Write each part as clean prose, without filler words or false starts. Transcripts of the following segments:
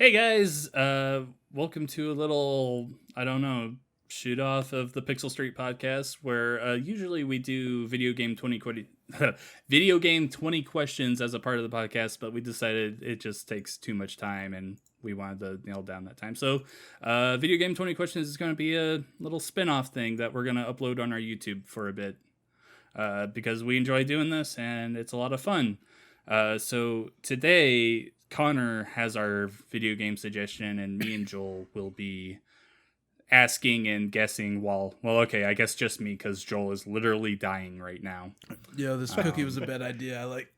Hey guys, welcome to a little, I don't know, shoot off of the Pixel Street podcast where usually we do video game 20 questions as a part of the podcast, but we decided it just takes too much time and we wanted to nail down that time. So, video game 20 questions is going to be a little spin-off thing that we're going to upload on our YouTube for a bit because we enjoy doing this and it's a lot of fun. So today, Connor has our video game suggestion, and me and Joel will be asking and guessing I guess just me, because Joel is literally dying right now. Yeah, this cookie was a bad idea. I like...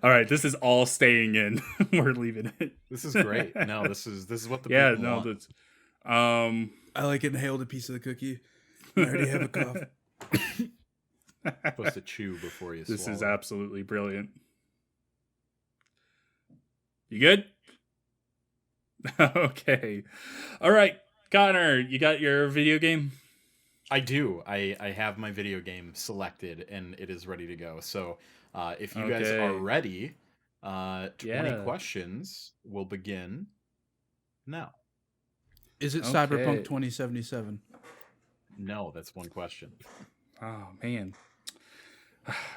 All right, this is all staying in. We're leaving it. This is great. No, this is what the people want. That's I like inhaled a piece of the cookie. I already have a cough. Supposed to chew before you swallow. This is absolutely brilliant. You good? Okay. All right, Connor, you got your video game? I do. I have my video game selected and it is ready to go. So if you guys are ready, 20 questions will begin now. Is it Cyberpunk 2077? No, that's one question. Oh man,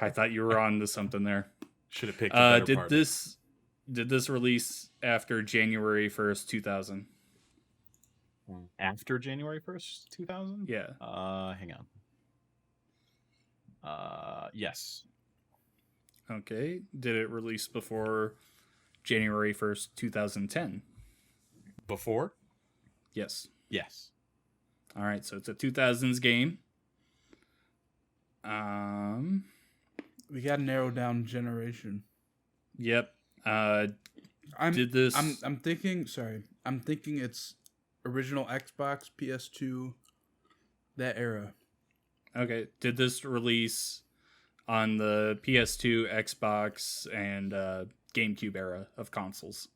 I thought you were on to something there. Should have picked a better part. Did this release after January 1st, 2000? After January 1st, 2000? Yeah. Hang on. Yes. Okay. Did it release before January 1st, 2010? Before? Yes. Yes. All right, so it's a 2000s game. We got to narrow down generation. Yep. I'm thinking it's original Xbox, PS2, that era. Okay. Did this release on the PS2, Xbox, and GameCube era of consoles?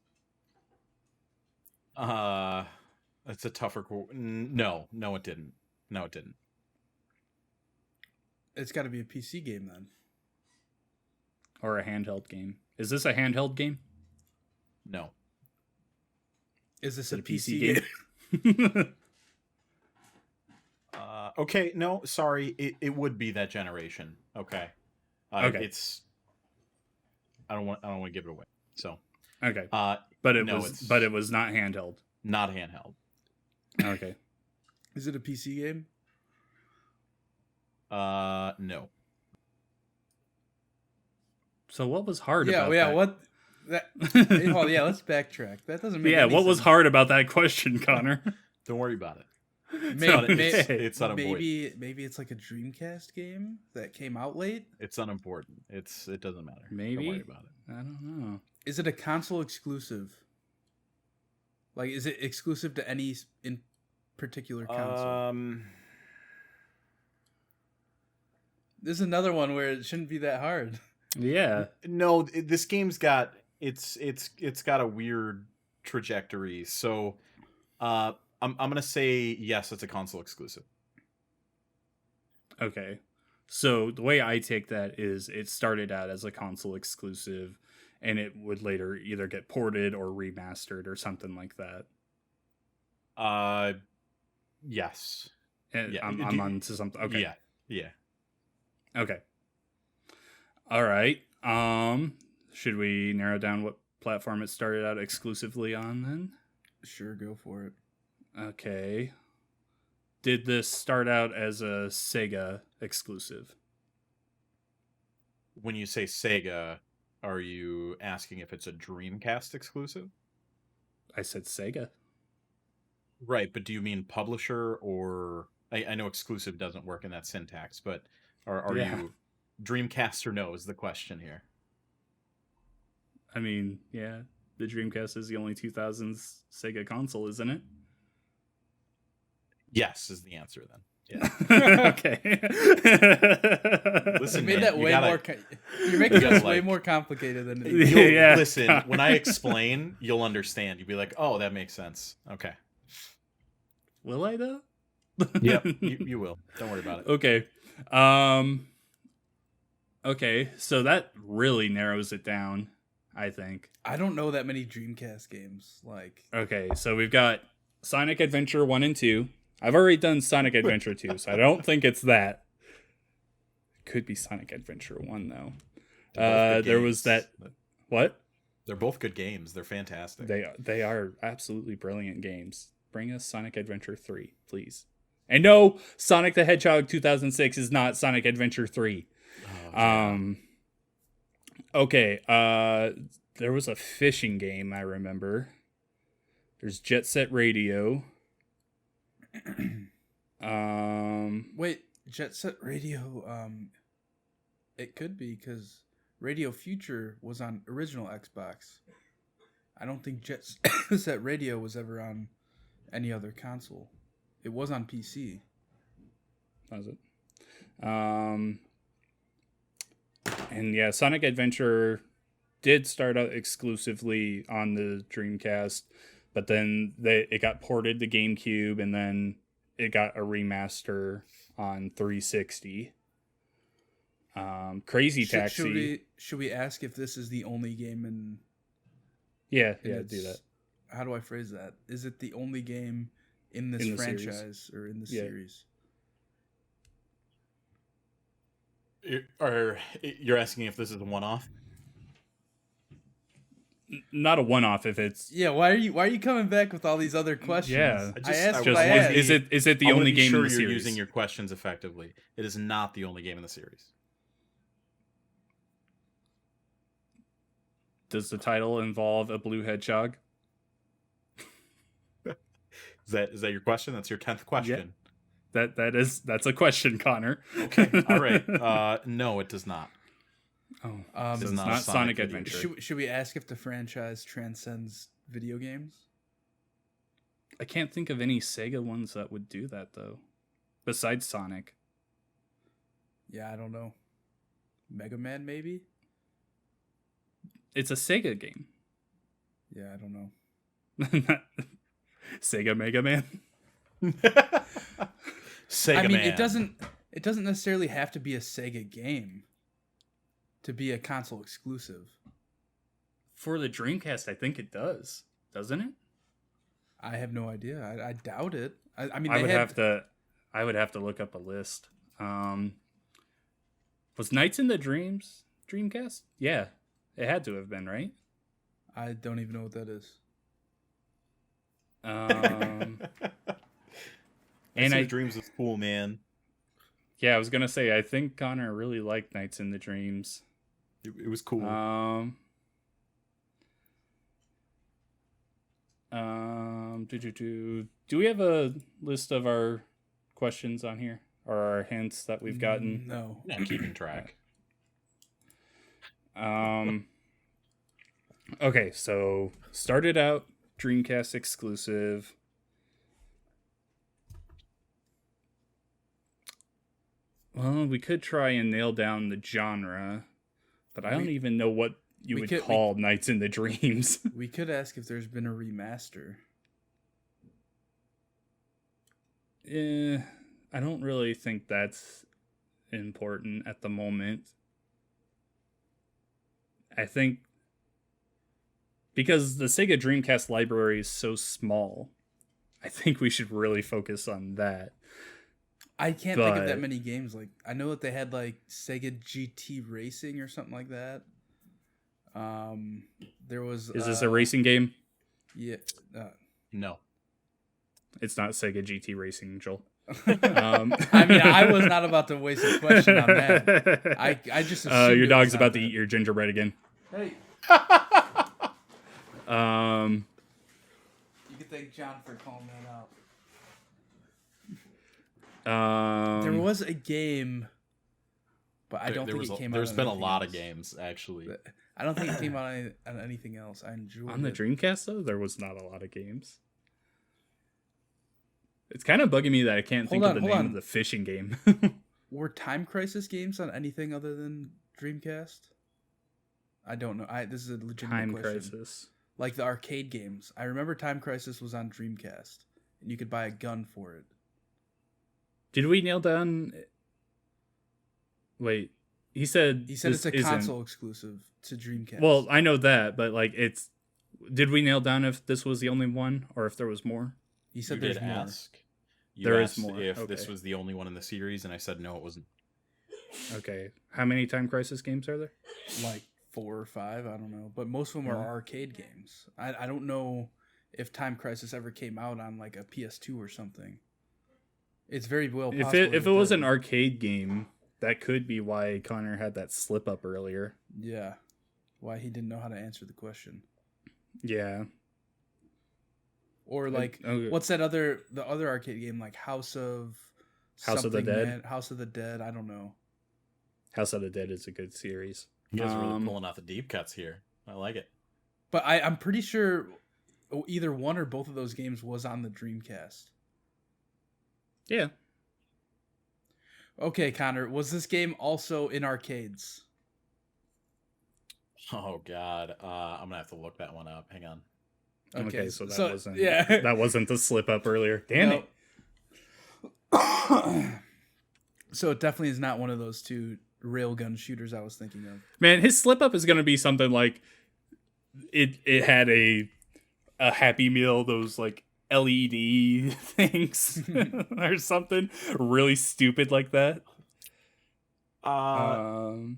That's a tougher. No, it didn't. No, it didn't. It's got to be a PC game then. Or a handheld game. Is this a handheld game? No. Is this a PC game? Okay, no, sorry. It would be that generation. Okay. Okay. I don't want to give it away. So. Okay. But it was not handheld. Not handheld. Okay. Is it a PC game? No. So what was hard about that? Yeah, what? Oh, yeah, let's backtrack. That doesn't make any what sense. was hard about that question, Connor? Don't worry about it. It's unimportant. Maybe it's like a Dreamcast game that came out late? It's unimportant. It doesn't matter. Maybe. Don't worry about it. I don't know. Is it a console exclusive? Like, is it exclusive to any in particular console? This is another one where it shouldn't be that hard. Yeah. No, this game's got it's got a weird trajectory. So, I'm gonna say yes, it's a console exclusive. Okay. So the way I take that is it started out as a console exclusive, and it would later either get ported or remastered or something like that. Yes. And Yeah. I'm on to something. Okay. Yeah. Okay. All right. Should we narrow down what platform it started out exclusively on then? Sure, go for it. Okay. Did this start out as a Sega exclusive? When you say Sega, are you asking if it's a Dreamcast exclusive? I said Sega. Right, but do you mean publisher or... I know exclusive doesn't work in that syntax, but are you Dreamcast or no is the question here. I mean, yeah, the Dreamcast is the only 2000s Sega console, isn't it? Yes is the answer then. Yeah. Okay. Listen, you made that you're making this way more complicated than it is. Yeah. Listen, when I explain, you'll understand. You'll be like, "Oh, that makes sense." Okay. Will I though? Yep, you will. Don't worry about it. Okay. Okay, so that really narrows it down. I think. I don't know that many Dreamcast games. Like, okay, so we've got Sonic Adventure 1 and 2. I've already done Sonic Adventure 2, so I don't think it's that. Could be Sonic Adventure 1 though. There was that. What? They're both good games. They're fantastic. They are absolutely brilliant games. Bring us Sonic Adventure 3, please. And no, Sonic the Hedgehog 2006 is not Sonic Adventure 3. Oh, okay. There was a fishing game I remember. There's Jet Set Radio. Wait, Jet Set Radio. It could be because Radio Future was on original Xbox. I don't think Jet Set Radio was ever on any other console. It was on PC. Was it? And yeah, Sonic Adventure did start out exclusively on the Dreamcast, but then it got ported to GameCube, and then it got a remaster on 360. Crazy Taxi. Should we ask if this is the only game in? Yeah, do that. How do I phrase that? Is it the only game in this franchise or in the series? You're asking if this is a one-off? Not a one-off. If it's why are you coming back with all these other questions? Yeah, I asked. Is it the only game in the series? You're using your questions effectively. It is not the only game in the series. Does the title involve a blue hedgehog? Is that your question? That's your 10th question. Yeah. That's a question, Connor. Okay. All right. No, it does not. Oh, so it's not Sonic Adventure. Should we ask if the franchise transcends video games? I can't think of any Sega ones that would do that though, besides Sonic. Yeah, I don't know. Mega Man, maybe? It's a Sega game. Yeah, I don't know. Sega Mega Man. Sega Man. It doesn't necessarily have to be a Sega game to be a console exclusive. For the Dreamcast, I think it does. Doesn't it? I have no idea. I doubt it. I would have to look up a list. Was Nights in the Dreams Dreamcast? Yeah. It had to have been, right? I don't even know what that is. And Dreams is cool, man. Yeah, I was gonna say I think Connor really liked Nights in the Dreams. It was cool. Do we have a list of our questions on here or our hints that we've gotten? No. Not keeping track. Okay, so started out Dreamcast exclusive. Well, we could try and nail down the genre, but I don't even know what you would call Nights in the Dreams. We could ask if there's been a remaster. I don't really think that's important at the moment. I think because the Sega Dreamcast library is so small, I think we should really focus on that. I can't think of that many games. Like, I know that they had like Sega GT Racing or something like that. There was. Is this a racing game? Yeah. No. It's not Sega GT Racing, Joel. I was not about to waste a question on that. I just assumed your dog's about to eat your gingerbread again. Hey. You can thank John for calling that out. There was a game, but I don't think it came out. There's been a lot of games, actually. I don't think it came out on anything else. I enjoyed it. On the Dreamcast, though, there was not a lot of games. It's kind of bugging me that I can't think of the name of the fishing game. Were Time Crisis games on anything other than Dreamcast? I don't know. This is a legitimate question. Time Crisis. Like the arcade games. I remember Time Crisis was on Dreamcast, and you could buy a gun for it. Did we nail down... Wait. He said it's a console exclusive to Dreamcast. Well, I know that, but like it's. Did we nail down if this was the only one or if there was more? He said you there's more. Ask. You there asked is more. if okay. this was the only one in the series, and I said no, it wasn't. Okay. How many Time Crisis games are there? Like 4 or 5, I don't know. But most of them are arcade games. I don't know if Time Crisis ever came out on like a PS2 or something. It's very well possible. If it was an arcade game, that could be why Connor had that slip up earlier. Yeah. Why he didn't know how to answer the question. Yeah. Or like, what's the other arcade game, like House of the Dead? House of the Dead, I don't know. House of the Dead is a good series. You guys are really pulling out the deep cuts here. I like it. But I'm pretty sure either one or both of those games was on the Dreamcast. Yeah. Okay, Connor, was this game also in arcades? Oh God, I'm gonna have to look that one up. Hang on. Okay, so that wasn't that wasn't the slip up earlier. Damn it. So it definitely is not one of those two railgun shooters I was thinking of. Man, his slip up is gonna be something like it had a Happy Meal, those like LED things or something really stupid like that. What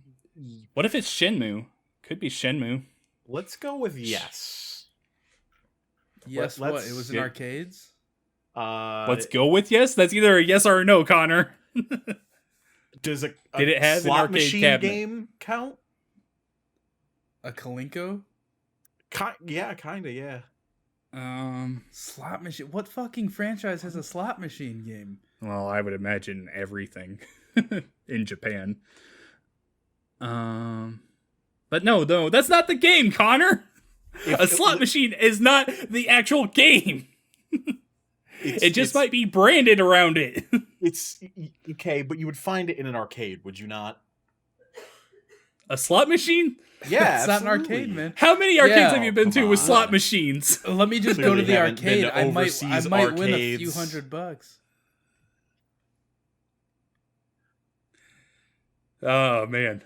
if it's Shinmu? Could be Shenmue. Let's go with yes. Yes, what? It was in arcades? Let's go with yes? That's either a yes or a no, Connor. Did it have slot an arcade machine cabinet? Game count? A Kalinko? Yeah, kind of, yeah. Slot machine. What fucking franchise has a slot machine game? Well, I would imagine everything in Japan. But no, that's not the game, Connor. A slot machine is not the actual game. It just might be branded around it. It's okay, but you would find it in an arcade, would you not? A slot machine? Yeah, it's not an arcade, man. How many arcades have you been to with slot machines? Let me just go to the arcade. I might win a few $100. Oh man.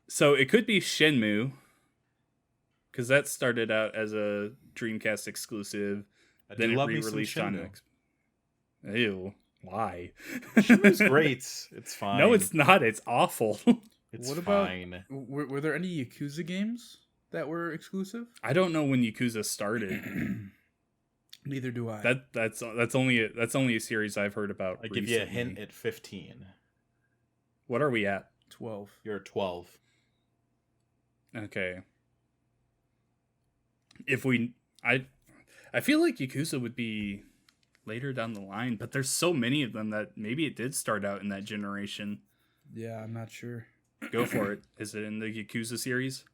So it could be Shenmue, because that started out as a Dreamcast exclusive. Then it re-released on Xbox. Ew. Why? Shenmue's great. It's fine. No, it's not. It's awful. What fine. Were there any Yakuza games that were exclusive? I don't know when Yakuza started. Neither do I. That's only a series I've heard about. I give you a hint at 15. What are we at? 12. You're 12. Okay. I feel like Yakuza would be later down the line, but there's so many of them that maybe it did start out in that generation. Yeah, I'm not sure. Go for it. Is it in the Yakuza series?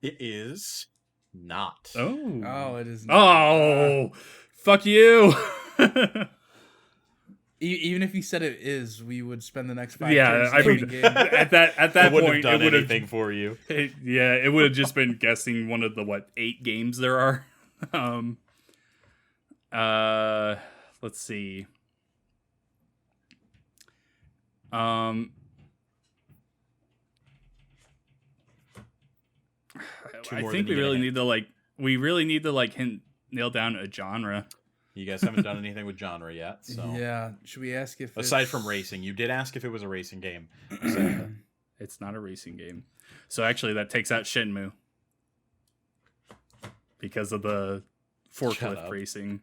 It is not. Oh, it is not. Oh, fuck you. Even if you said it is, we would spend the next 5 turns playing game. At that point, it would have anything for you. It would have just been guessing one of the 8 games there are. Let's see. I think we really need to nail down a genre. You guys haven't done anything with genre yet, so yeah. Should we ask if aside from racing, you did ask if it was a racing game. It's not a racing game, so actually that takes out Shenmue because of the forklift racing.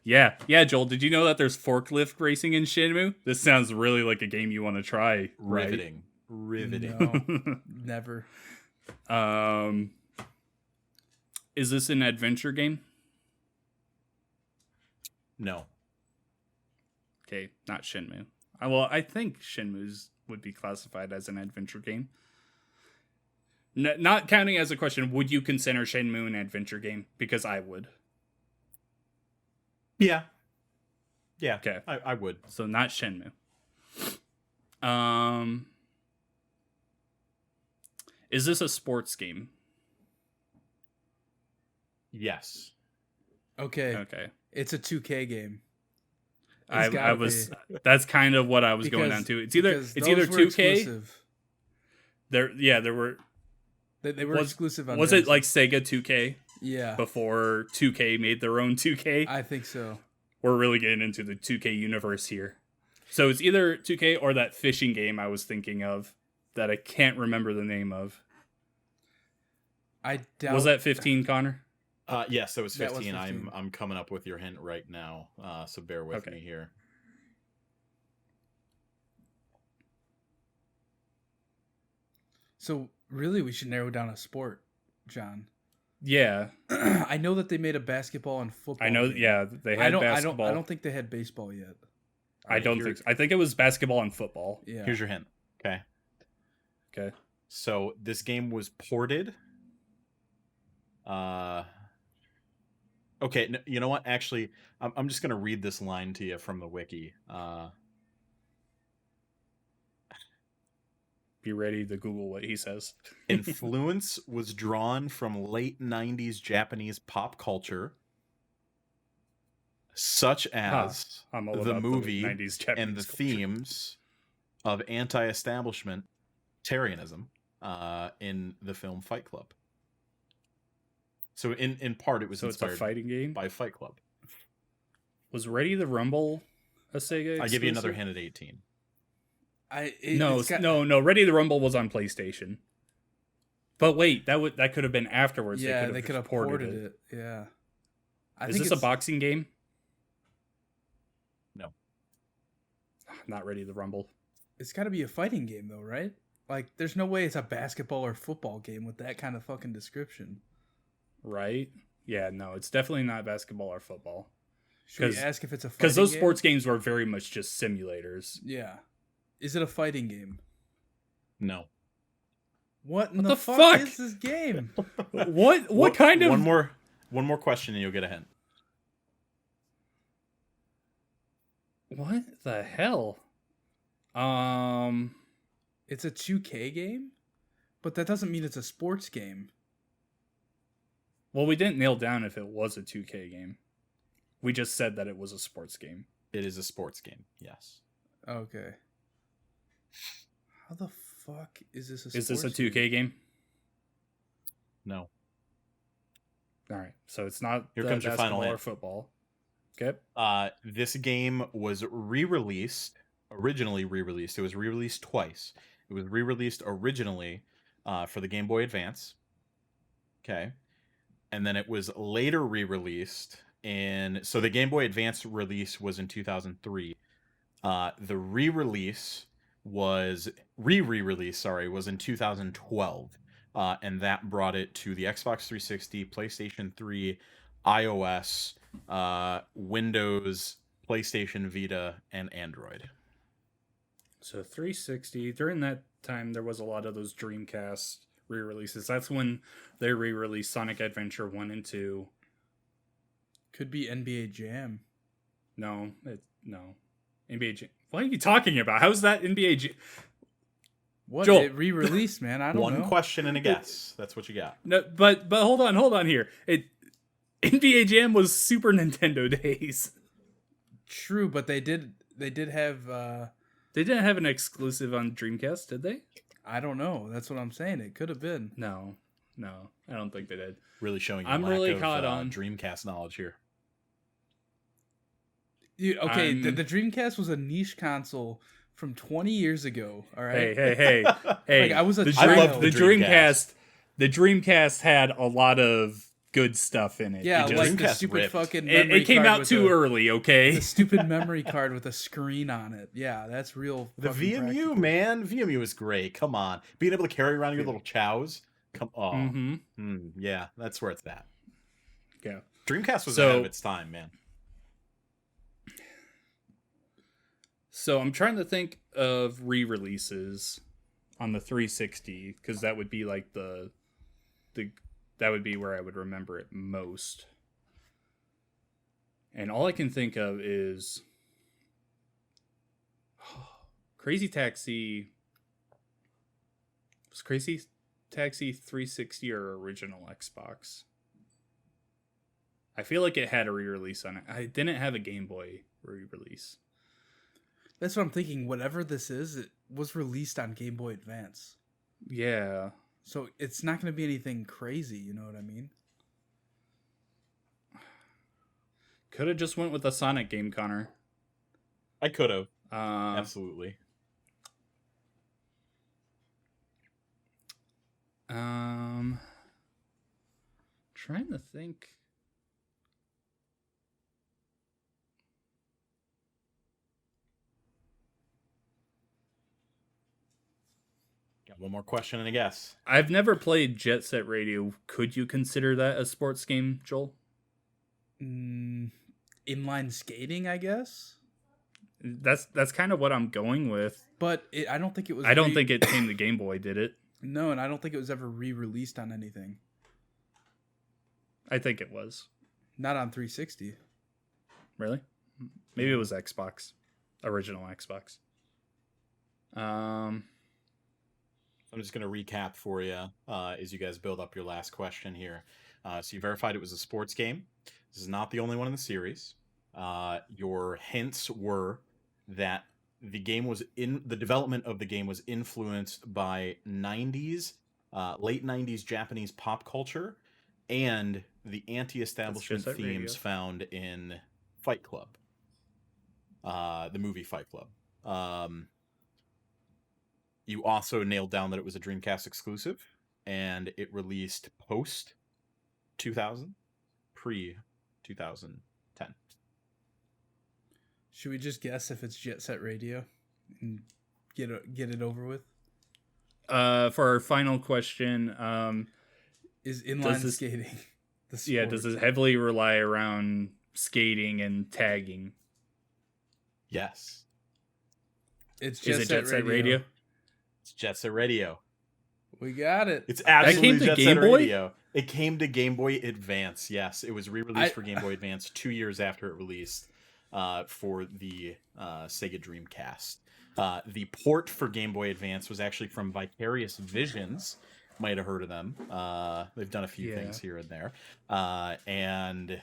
Yeah, Joel, did you know that there's forklift racing in Shenmue? This sounds really like a game you want to try. Riveting. No, never. Is this an adventure game? No. Okay, not Shenmue. Well, I think Shenmue's would be classified as an adventure game. Not counting as a question, would you consider Shenmue an adventure game? Because I would. Yeah. Okay. I would. So not Shenmue. Is this a sports game? Yes. Okay. Okay. It's a 2K game. I was. That's kind of what I was going on to. It's either 2K. Exclusive. There were. They were exclusive on. Was Genesis. it like Sega 2K? Yeah. Before 2K made their own 2K. I think so. We're really getting into the 2K universe here. So it's either 2K or that fishing game I was thinking of that I can't remember the name of. I doubt. Was that 15, Connor? Yes, that was 15. That was 15. I'm coming up with your hint right now. So bear with me here. So really, we should narrow down a sport, John. Yeah. I know that they made a basketball and football. I know. Game. Yeah, they had basketball. I don't think they had baseball yet. I don't think so. I think it was basketball and football. Yeah. Here's your hint. Okay. So this game was ported. Okay, you know what? Actually, I'm just gonna read this line to you from the wiki. Be ready to Google what he says. Influence was drawn from late 90s Japanese pop culture, such as the movie and the themes of anti-establishment Tarianism in the film Fight Club. So in part, it was inspired it's a fighting game by Fight Club. Was Ready to Rumble a Sega exclusive? I'll give you another hint at 18. No. Ready to Rumble was on PlayStation. But wait, that could have been afterwards. Yeah, they could have ported it. Yeah. Is this a boxing game? No. Not Ready to Rumble. It's got to be a fighting game, though, right? Like, there's no way it's a basketball or football game with that kind of fucking description. Right? Yeah, no, it's definitely not basketball or football. Should we ask if it's a fighting game? Because those sports games were very much just simulators. Yeah. Is it a fighting game? No. What the fuck is this game? What kind of... One more question and you'll get a hint. What the hell? It's a 2K game? But that doesn't mean it's a sports game. Well, we didn't nail down if it was a 2K game. We just said that it was a sports game. It is a sports game, yes. Okay. How the fuck is this a sports Is this a 2K game? No. All right. So it's not Here comes your final basketball or hint. football. Okay. This game was originally re-released. It was re-released twice. It was re-released originally for the Game Boy Advance. Okay. And then it was later re-released so the Game Boy Advance release was in 2003. The re-release was in 2012. And that brought it to the Xbox 360, PlayStation 3, iOS, Windows, PlayStation Vita, and Android. So 360, during that time, there was a lot of those Dreamcast re-releases. That's when they re-released Sonic Adventure 1 and 2. Could be NBA Jam. No. NBA Jam. What are you talking about? How's that NBA Jam? What? Joel. It re-released, man. I don't know. One question and a guess. That's what you got. No, but hold on here. NBA Jam was Super Nintendo days. True, but they did have They didn't have an exclusive on Dreamcast, did they? I don't know. That's what I'm saying. It could have been. No, I don't think they did. Really showing you I'm lack really of caught on Dreamcast knowledge here. The Dreamcast was a niche console from 20 years ago. All right. Hey. Like, I was a the child. Dreamcast. The Dreamcast had a lot of good stuff in it. Yeah, like the Dreamcast stupid ripped. fucking memory It came card out with too early, okay? The stupid memory card with a screen on it. Yeah, that's real. The fucking VMU, practical. man. VMU is great. Come on. Being able to carry around your little chows. Come on. Mm-hmm. Yeah, that's where it's at. Yeah. Dreamcast was ahead of its time, man. So I'm trying to think of re-releases on the 360 because that would be like that would be where I would remember it most. And all I can think of is Crazy Taxi. Was Crazy Taxi 360 or original Xbox? I feel like it had a re-release on it. I didn't have a Game Boy re-release. That's what I'm thinking. Whatever this is, it was released on Game Boy Advance. Yeah. So it's not going to be anything crazy, you know what I mean? Could have just went with a Sonic game, Connor. I could have. Absolutely. Trying to think. Got one more question and a guess. I've never played Jet Set Radio. Could you consider that a sports game, Joel? Inline skating, I guess. That's kind of what I'm going with. But I don't think it was. I don't think it came to Game Boy, did it? No, and I don't think it was ever re-released on anything. I think it was. Not on 360. Really? Maybe it was Xbox. Original Xbox. I'm just going to recap for you as you guys build up your last question here. So you verified it was a sports game. This is not the only one in the series. Your hints were that the development of the game was influenced by late 90s Japanese pop culture and the anti-establishment themes found in Fight Club, the movie Fight Club. You also nailed down that it was a Dreamcast exclusive, and it released post 2000, pre 2010. Should we just guess if it's Jet Set Radio and get it over with? For our final question, is inline skating the sport? Yeah, does it heavily rely around skating and tagging? Yes. Is it Jet Set Radio? It's Jet Set Radio. We got it. It's absolutely Jet Set Radio. It came to Game Boy Advance. Yes, it was re-released for Game Boy Advance 2 years after it released for the Sega Dreamcast. The port for Game Boy Advance was actually from Vicarious Visions. Might have heard of them. They've done a few things here and there. And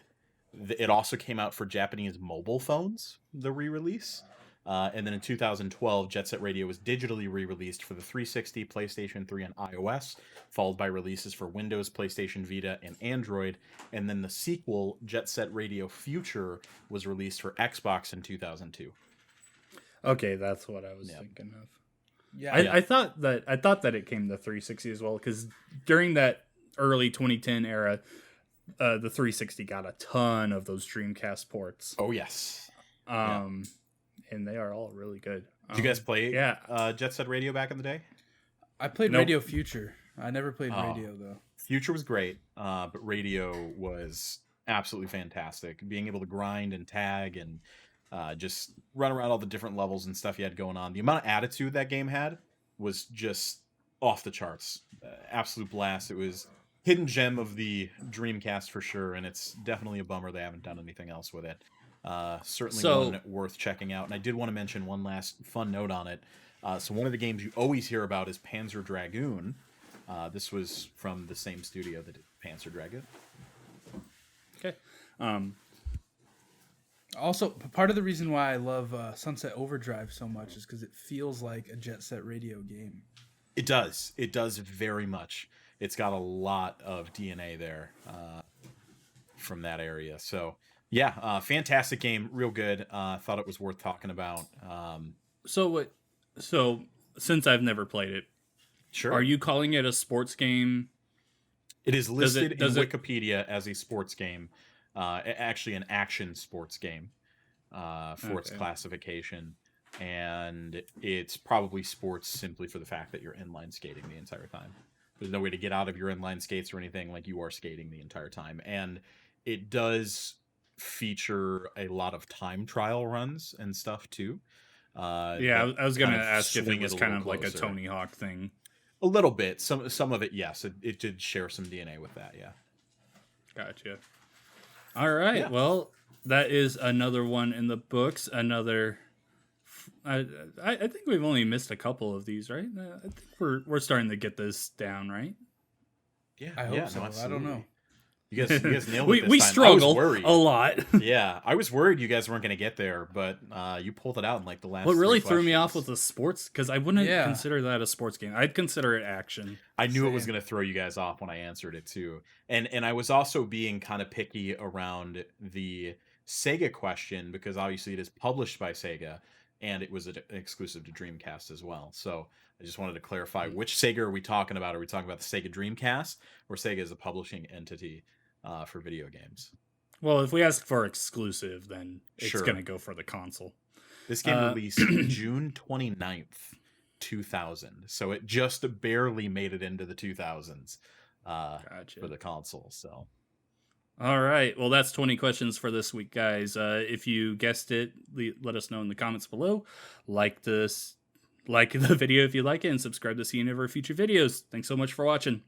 it also came out for Japanese mobile phones, the re-release. And then in 2012, Jet Set Radio was digitally re-released for the 360, PlayStation 3, and iOS, followed by releases for Windows, PlayStation Vita, and Android. And then the sequel, Jet Set Radio Future, was released for Xbox in 2002. Okay, that's what I was thinking of. Yeah, I thought that it came to 360 as well, because during that early 2010 era, the 360 got a ton of those Dreamcast ports. Oh yes. And they are all really good. Did you guys play Jet Set Radio back in the day? I played Radio Future. I never played Radio, though. Future was great, but Radio was absolutely fantastic. Being able to grind and tag and just run around all the different levels and stuff you had going on. The amount of attitude that game had was just off the charts. Absolute blast. It was hidden gem of the Dreamcast for sure, and it's definitely a bummer they haven't done anything else with it. Certainly one worth checking out. And I did want to mention one last fun note on it. So one of the games you always hear about is Panzer Dragoon. This was from the same studio that did Panzer Dragoon. Okay. Also, part of the reason why I love Sunset Overdrive so much is because it feels like a Jet Set Radio game. It does. It does very much. It's got a lot of DNA there from that area. So... yeah, fantastic game, real good. Thought it was worth talking about. So since I've never played it, sure. Are you calling it a sports game? It is listed in Wikipedia as a sports game, actually an action sports game for its classification, and it's probably sports simply for the fact that you're inline skating the entire time. There's no way to get out of your inline skates or anything, like you are skating the entire time, and it does feature a lot of time trial runs and stuff too. I was gonna ask if it was kind of like a Tony Hawk thing. A little bit. Some of it, yes. It did share some DNA with that, yeah. Gotcha. All right. Yeah. Well, that is another one in the books. Another. I think we've only missed a couple of these, right? I think we're starting to get this down, right? Yeah, I hope so. I don't know. You guys nailed it. We time. struggled a lot. Yeah, I was worried you guys weren't going to get there, but you pulled it out in like the last. What really threw me off was the sports, because I wouldn't Yeah. consider that a sports game. I'd consider it action. I knew it was going to throw you guys off when I answered it too, and I was also being kind of picky around the Sega question because obviously it is published by Sega, and it was an exclusive to Dreamcast as well. So I just wanted to clarify which Sega are we talking about? Are we talking about the Sega Dreamcast or Sega as a publishing entity for video games? Well, if we ask for exclusive, then it's Sure. going to go for the console. This game released June 29th, 2000. So it just barely made it into the 2000s Gotcha. for the console. So, all right. Well, that's 20 questions for this week, guys. If you guessed it, let us know in the comments below. Like the video if you like it, and subscribe to see any of our future videos. Thanks so much for watching.